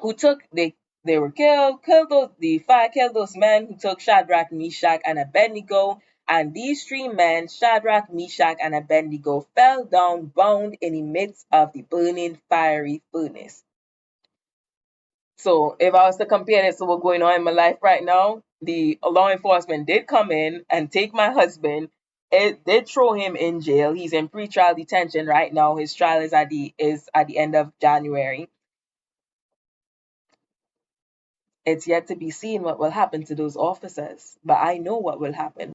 who took they were killed those the fire killed those men who took Shadrach, Meshach, and Abednego. And these three men, Shadrach, Meshach, and Abednego, fell down bound in the midst of the burning fiery furnace. So if I was to compare this to what's going on in my life right now, the law enforcement did come in and take my husband. It did throw him in jail. He's in pretrial detention right now. His trial is at the end of January. It's yet to be seen what will happen to those officers, but I know what will happen.